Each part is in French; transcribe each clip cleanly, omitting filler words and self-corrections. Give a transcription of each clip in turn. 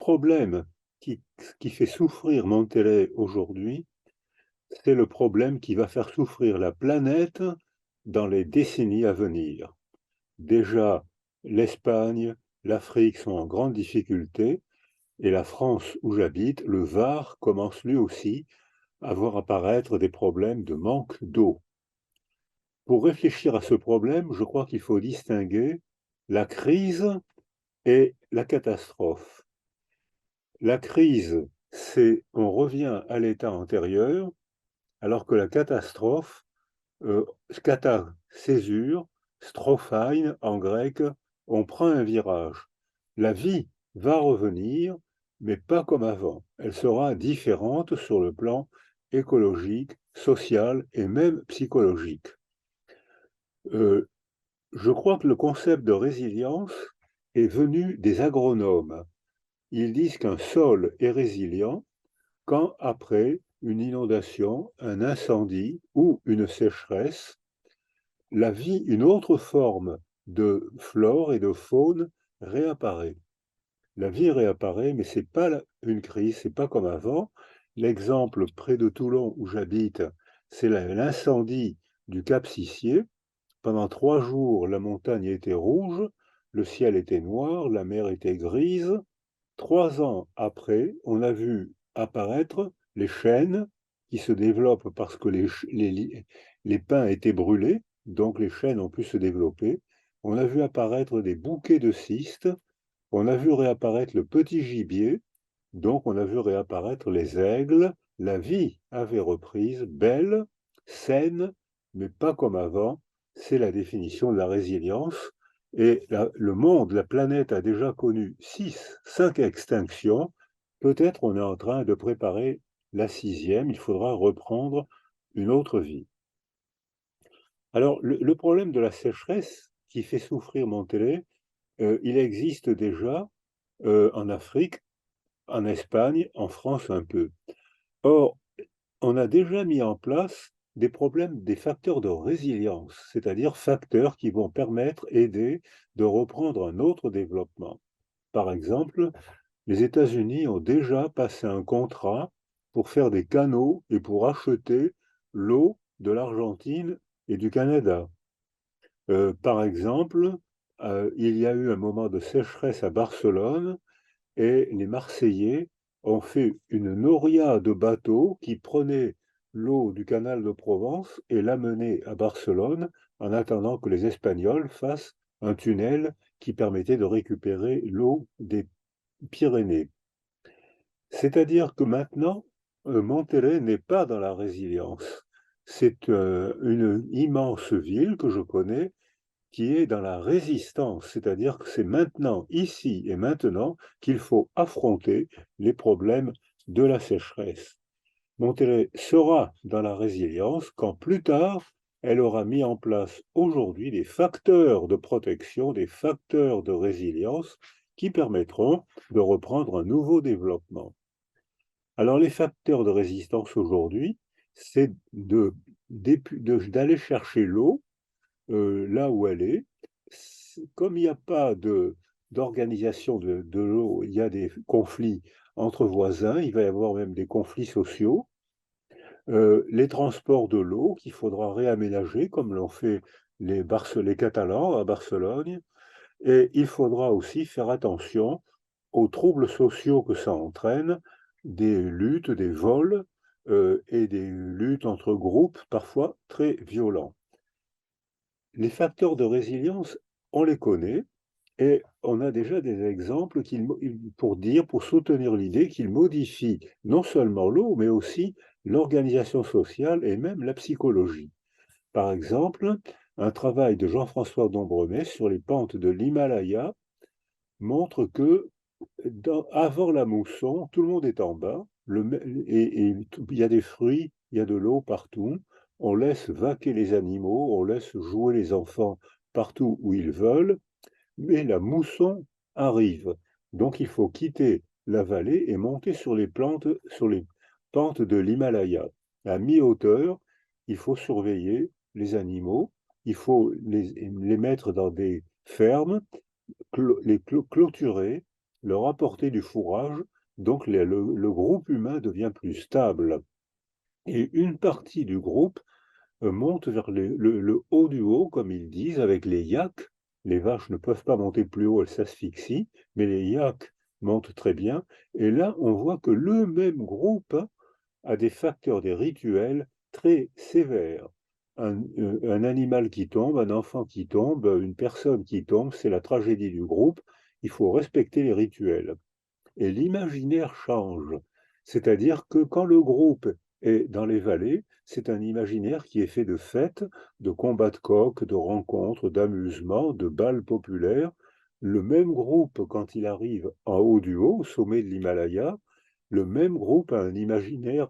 problème qui, qui fait souffrir Monterrey aujourd'hui, c'est le problème qui va faire souffrir la planète dans les décennies à venir. Déjà, l'Espagne, l'Afrique sont en grande difficulté et la France où j'habite, le Var, commence lui aussi à voir apparaître des problèmes de manque d'eau. Pour réfléchir à ce problème, je crois qu'il faut distinguer la crise et la catastrophe. La crise, c'est on revient à l'état antérieur, alors que la catastrophe, kata, césure, strophein en grec, on prend un virage. La vie va revenir, mais pas comme avant. Elle sera différente sur le plan écologique, social et même psychologique. Euh, je crois que le concept de résilience est venu des agronomes. Ils disent qu'un sol est résilient quand, après une inondation, un incendie ou une sécheresse, la vie, une autre forme de flore et de faune réapparaît. La vie réapparaît, mais ce n'est pas une crise, c'est pas comme avant. L'exemple près de Toulon où j'habite, c'est l'incendie du Cap Sissier. Pendant 3 jours, la montagne était rouge, le ciel était noir, la mer était grise. 3 ans après, on a vu apparaître les chênes qui se développent parce que les pins étaient brûlés, donc les chênes ont pu se développer. On a vu apparaître des bouquets de cystes, on a vu réapparaître le petit gibier, donc on a vu réapparaître les aigles. La vie avait reprise, belle, saine, mais pas comme avant. C'est la définition de la résilience. Et le monde, la planète a déjà connu 5 extinctions. Peut-être on est en train de préparer la 6e. Il faudra reprendre une autre vie. Alors, le problème de la sécheresse qui fait souffrir Monterrey, il existe déjà en Afrique, en Espagne, en France un peu. Or, on a déjà mis en place des problèmes, des facteurs de résilience, c'est-à-dire facteurs qui vont permettre, aider de reprendre un autre développement. Par exemple, les États-Unis ont déjà passé un contrat pour faire des canaux et pour acheter l'eau de l'Argentine et du Canada. Par exemple, il y a eu un moment de sécheresse à Barcelone et les Marseillais ont fait une noria de bateaux qui prenaient l'eau du canal de Provence et l'amenaient à Barcelone en attendant que les Espagnols fassent un tunnel qui permettait de récupérer l'eau des Pyrénées. C'est-à-dire que maintenant, Monterrey n'est pas dans la résilience. C'est une immense ville que je connais qui est dans la résistance, c'est-à-dire que c'est maintenant, ici et maintenant, qu'il faut affronter les problèmes de la sécheresse. Monterrey sera dans la résilience quand plus tard, elle aura mis en place aujourd'hui des facteurs de protection, des facteurs de résilience qui permettront de reprendre un nouveau développement. Alors les facteurs de résistance aujourd'hui, c'est d'aller chercher l'eau là où elle est. Comme il n'y a pas d'organisation de l'eau, il y a des conflits entre voisins, il va y avoir même des conflits sociaux. Les transports de l'eau qu'il faudra réaménager, comme l'ont fait les Catalans à Barcelone. Et il faudra aussi faire attention aux troubles sociaux que ça entraîne, des luttes, des vols et des luttes entre groupes parfois très violents. Les facteurs de résilience, on les connaît et on a déjà des exemples pour soutenir l'idée qu'ils modifient non seulement l'eau, mais aussi l'organisation sociale et même la psychologie. Par exemple, un travail de Jean-François Dombremès sur les pentes de l'Himalaya montre que avant la mousson, tout le monde est en bas, et il y a des fruits, il y a de l'eau partout, on laisse vaquer les animaux, on laisse jouer les enfants partout où ils veulent, mais la mousson arrive. Donc il faut quitter la vallée et monter sur les pentes de l'Himalaya. À mi-hauteur, il faut surveiller les animaux, il faut les mettre dans des fermes, les clôturer leur apporter du fourrage, donc le groupe humain devient plus stable. Et une partie du groupe monte vers le haut du haut, comme ils disent, avec les yaks. Les vaches ne peuvent pas monter plus haut, elles s'asphyxient, mais les yaks montent très bien. Et là, on voit que le même groupe a des facteurs, des rituels très sévères. Un animal qui tombe, un enfant qui tombe, une personne qui tombe, c'est la tragédie du groupe. Il faut respecter les rituels. Et l'imaginaire change. C'est-à-dire que quand le groupe est dans les vallées, c'est un imaginaire qui est fait de fêtes, de combats de coqs, de rencontres, d'amusements, de bals populaires. Le même groupe, quand il arrive en haut du haut, au sommet de l'Himalaya, le même groupe a un imaginaire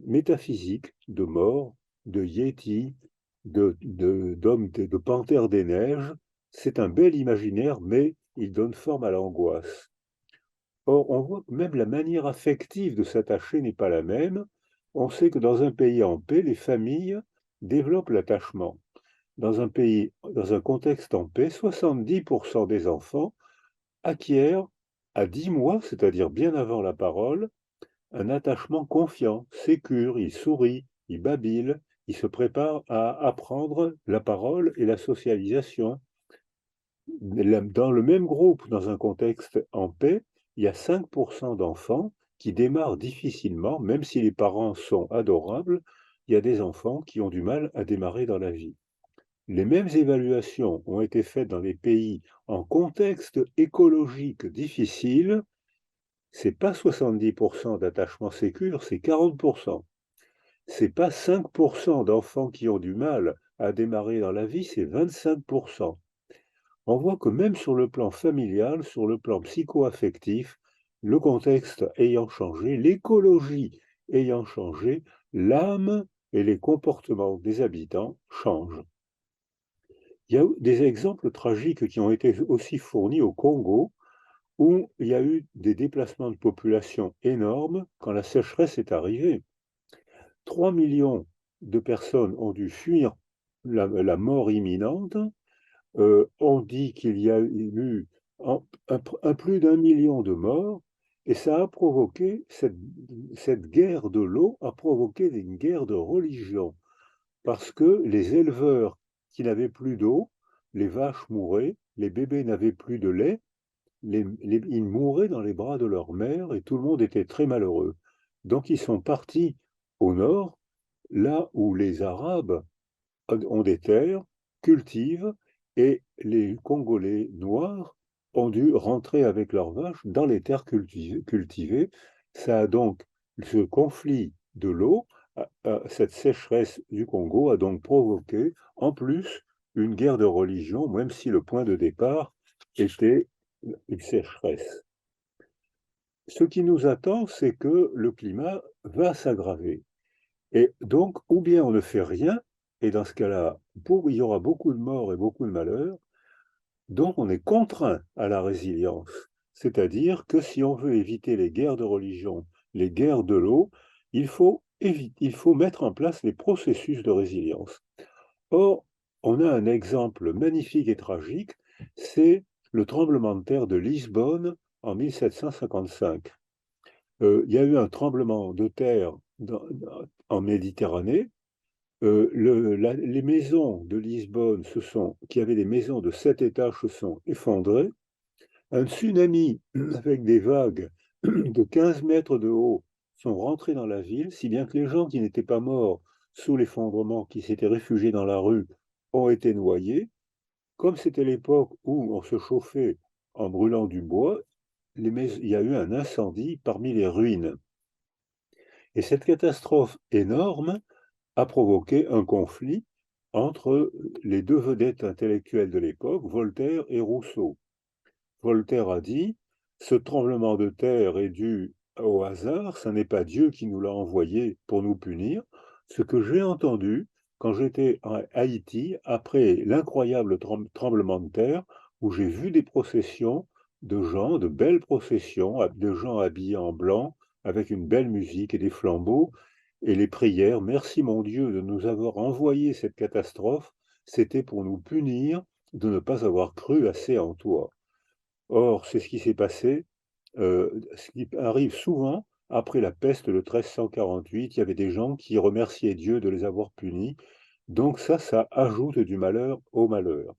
métaphysique de mort, de yétis, d'hommes, de panthères des neiges. C'est un bel imaginaire, mais il donne forme à l'angoisse. Or, on voit que même la manière affective de s'attacher n'est pas la même. On sait que dans un pays en paix, les familles développent l'attachement. Dans un contexte en paix, 70% des enfants acquièrent à 10 mois, c'est-à-dire bien avant la parole, un attachement confiant, sécure, ils sourient, ils babillent, ils se préparent à apprendre la parole et la socialisation. Dans le même groupe, dans un contexte en paix, il y a 5% d'enfants qui démarrent difficilement, même si les parents sont adorables, il y a des enfants qui ont du mal à démarrer dans la vie. Les mêmes évaluations ont été faites dans les pays en contexte écologique difficile. C'est pas 70% d'attachement sécure, c'est 40%. C'est pas 5% d'enfants qui ont du mal à démarrer dans la vie, c'est 25%. On voit que même sur le plan familial, sur le plan psycho-affectif, le contexte ayant changé, l'écologie ayant changé, l'âme et les comportements des habitants changent. Il y a des exemples tragiques qui ont été aussi fournis au Congo, où il y a eu des déplacements de population énormes quand la sécheresse est arrivée. 3 millions de personnes ont dû fuir la mort imminente. On dit qu'il y a eu plus d'un million de morts, et ça a provoqué, cette guerre de l'eau a provoqué une guerre de religion, parce que les éleveurs qui n'avaient plus d'eau, les vaches mouraient, les bébés n'avaient plus de lait, ils mouraient dans les bras de leur mère, et tout le monde était très malheureux. Donc ils sont partis au nord, là où les Arabes ont des terres, cultivent, et les Congolais noirs ont dû rentrer avec leurs vaches dans les terres cultivées. Ça a donc, ce conflit de l'eau, cette sécheresse du Congo a donc provoqué, en plus, une guerre de religion, même si le point de départ était une sécheresse. Ce qui nous attend, c'est que le climat va s'aggraver. Et donc, ou bien on ne fait rien, et dans ce cas-là, il y aura beaucoup de morts et beaucoup de malheurs, donc on est contraint à la résilience. C'est-à-dire que si on veut éviter les guerres de religion, les guerres de l'eau, il faut mettre en place les processus de résilience. Or, on a un exemple magnifique et tragique, c'est le tremblement de terre de Lisbonne en 1755. Il y a eu un tremblement de terre en Méditerranée. Les maisons de Lisbonne, qui avaient des maisons de 7 étages, se sont effondrées. Un tsunami avec des vagues de 15 mètres de haut sont rentrés dans la ville, si bien que les gens qui n'étaient pas morts sous l'effondrement, qui s'étaient réfugiés dans la rue, ont été noyés. Comme c'était l'époque où on se chauffait en brûlant du bois, il y a eu un incendie parmi les ruines. Et cette catastrophe énorme a provoqué un conflit entre les deux vedettes intellectuelles de l'époque, Voltaire et Rousseau. Voltaire a dit, ce tremblement de terre est dû au hasard, ce n'est pas Dieu qui nous l'a envoyé pour nous punir. Ce que j'ai entendu quand j'étais à Haïti, après l'incroyable tremblement de terre, où j'ai vu des processions de gens, de belles processions, de gens habillés en blanc, avec une belle musique et des flambeaux, et les prières, merci mon Dieu de nous avoir envoyé cette catastrophe, c'était pour nous punir de ne pas avoir cru assez en toi. Or, c'est ce qui s'est passé, ce qui arrive souvent après la peste de 1348. Il y avait des gens qui remerciaient Dieu de les avoir punis. Donc ça ajoute du malheur au malheur.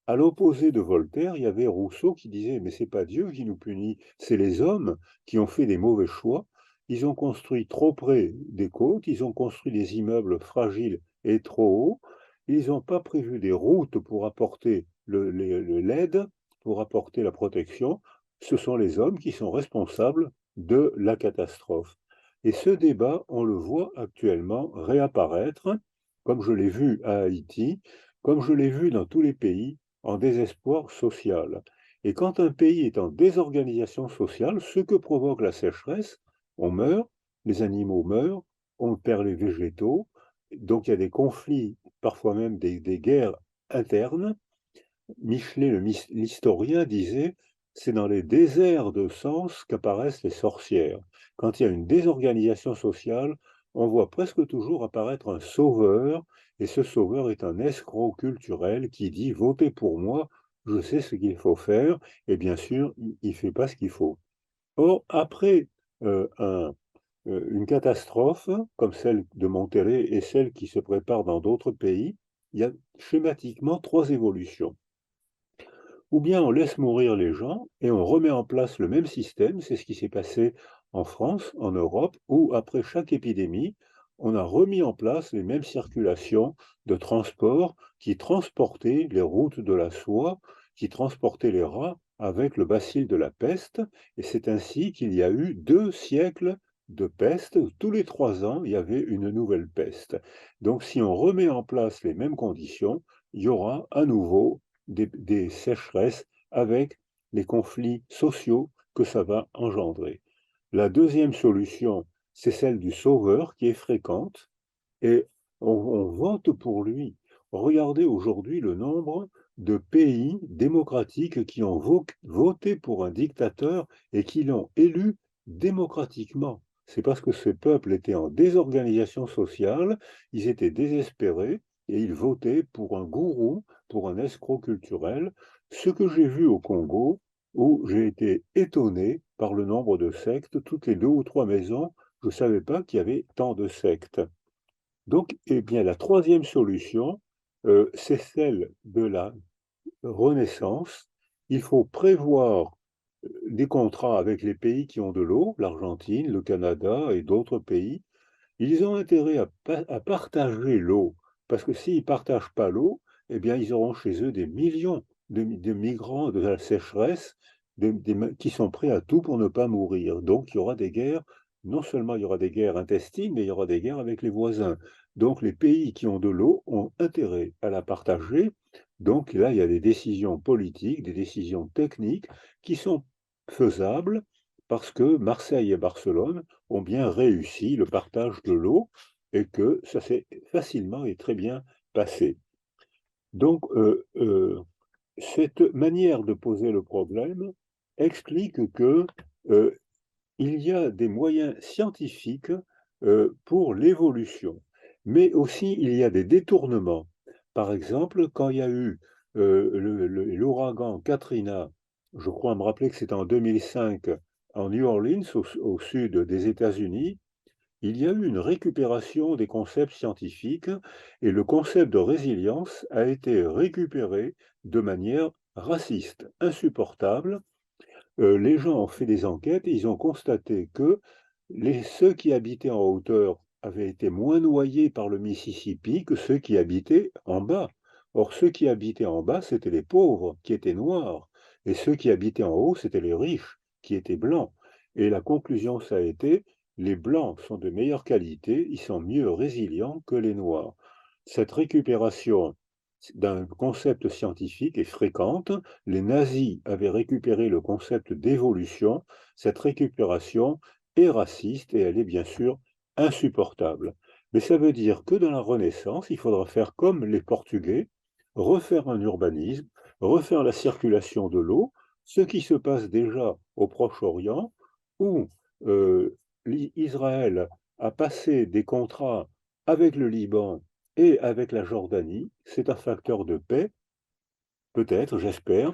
À l'opposé de Voltaire, il y avait Rousseau qui disait: mais c'est pas Dieu qui nous punit, c'est les hommes qui ont fait des mauvais choix. Ils ont construit trop près des côtes, ils ont construit des immeubles fragiles et trop hauts, ils n'ont pas prévu des routes pour apporter l'aide, pour apporter la protection. Ce sont les hommes qui sont responsables de la catastrophe. Et ce débat, on le voit actuellement réapparaître, comme je l'ai vu à Haïti, comme je l'ai vu dans tous les pays, en désespoir social. Et quand un pays est en désorganisation sociale, ce que provoque la sécheresse, on meurt, les animaux meurent, on perd les végétaux, donc il y a des conflits, parfois même des guerres internes. Michelet, l'historien, disait: c'est dans les déserts de sens qu'apparaissent les sorcières. Quand il y a une désorganisation sociale, on voit presque toujours apparaître un sauveur, et ce sauveur est un escroc culturel qui dit: votez pour moi, je sais ce qu'il faut faire, et bien sûr, il ne fait pas ce qu'il faut. Or, après une catastrophe comme celle de Monterrey et celle qui se prépare dans d'autres pays, il y a schématiquement trois évolutions. Ou bien on laisse mourir les gens et on remet en place le même système. C'est ce qui s'est passé en France, en Europe, où après chaque épidémie, on a remis en place les mêmes circulations de transport qui transportaient les routes de la soie, qui transportaient les rats avec le bacille de la peste. Et c'est ainsi qu'il y a eu 2 siècles de peste, où tous les 3 ans, il y avait une nouvelle peste. Donc si on remet en place les mêmes conditions, il y aura à nouveau des sécheresses avec les conflits sociaux que ça va engendrer. La deuxième solution, c'est celle du sauveur qui est fréquente et on vote pour lui. Regardez aujourd'hui le nombre de pays démocratiques qui ont voté pour un dictateur et qui l'ont élu démocratiquement. C'est parce que ce peuple était en désorganisation sociale, ils étaient désespérés et ils votaient pour un gourou, pour un escroc culturel. Ce que j'ai vu au Congo, où j'ai été étonné par le nombre de sectes, toutes les 2 ou 3 maisons, je ne savais pas qu'il y avait tant de sectes. Donc, eh bien, la troisième solution, c'est celle de la renaissance. Il faut prévoir des contrats avec les pays qui ont de l'eau, l'Argentine, le Canada et d'autres pays. Ils ont intérêt à partager l'eau, parce que s'ils ne partagent pas l'eau, eh bien, ils auront chez eux des millions de migrants de la sécheresse qui sont prêts à tout pour ne pas mourir. Donc, il y aura des guerres. Non seulement il y aura des guerres intestines, mais il y aura des guerres avec les voisins. Donc, les pays qui ont de l'eau ont intérêt à la partager. Donc, là, il y a des décisions politiques, des décisions techniques qui sont faisables parce que Marseille et Barcelone ont bien réussi le partage de l'eau et que ça s'est facilement et très bien passé. Donc, cette manière de poser le problème explique que il y a des moyens scientifiques pour l'évolution, mais aussi il y a des détournements. Par exemple, quand il y a eu l'ouragan Katrina, je crois me rappeler que c'était en 2005, en New Orleans, au sud des États-Unis, il y a eu une récupération des concepts scientifiques et le concept de résilience a été récupéré de manière raciste, insupportable. Les gens ont fait des enquêtes et ils ont constaté que ceux qui habitaient en hauteur avaient été moins noyés par le Mississippi que ceux qui habitaient en bas. Or, ceux qui habitaient en bas, c'étaient les pauvres qui étaient noirs, et ceux qui habitaient en haut, c'étaient les riches qui étaient blancs. Et la conclusion, ça a été: les blancs sont de meilleure qualité, ils sont mieux résilients que les noirs. Cette récupération d'un concept scientifique est fréquente. Les nazis avaient récupéré le concept d'évolution. Cette récupération est raciste et elle est bien sûr insupportable. Mais ça veut dire que dans la Renaissance, il faudra faire comme les Portugais, refaire un urbanisme, refaire la circulation de l'eau, ce qui se passe déjà au Proche-Orient, où Israël a passé des contrats avec le Liban et avec la Jordanie. C'est un facteur de paix, peut-être, j'espère,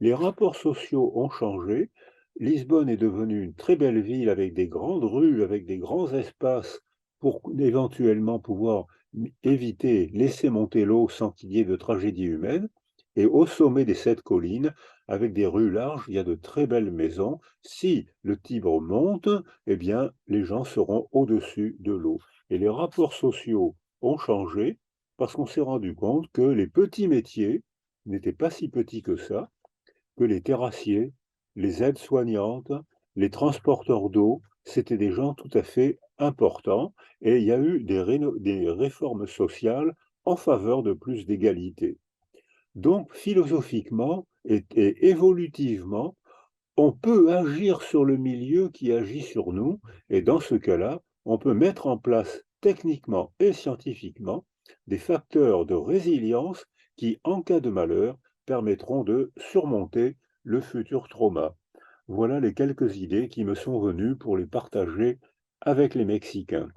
Les rapports sociaux ont changé. Lisbonne est devenue une très belle ville avec des grandes rues, avec des grands espaces pour éventuellement pouvoir éviter, laisser monter l'eau sans qu'il y ait de tragédie humaine. Et au sommet des 7 collines, avec des rues larges, il y a de très belles maisons. Si le Tibre monte, eh bien, les gens seront au-dessus de l'eau. Et les rapports sociaux ont changé parce qu'on s'est rendu compte que les petits métiers n'étaient pas si petits que ça, que les terrassiers, les aides-soignantes, les transporteurs d'eau, c'était des gens tout à fait importants et il y a eu des réformes sociales en faveur de plus d'égalité. Donc, philosophiquement et évolutivement, on peut agir sur le milieu qui agit sur nous, et dans ce cas-là, on peut mettre en place techniquement et scientifiquement des facteurs de résilience qui, en cas de malheur, permettront de surmonter le futur trauma. Voilà les quelques idées qui me sont venues pour les partager avec les Mexicains.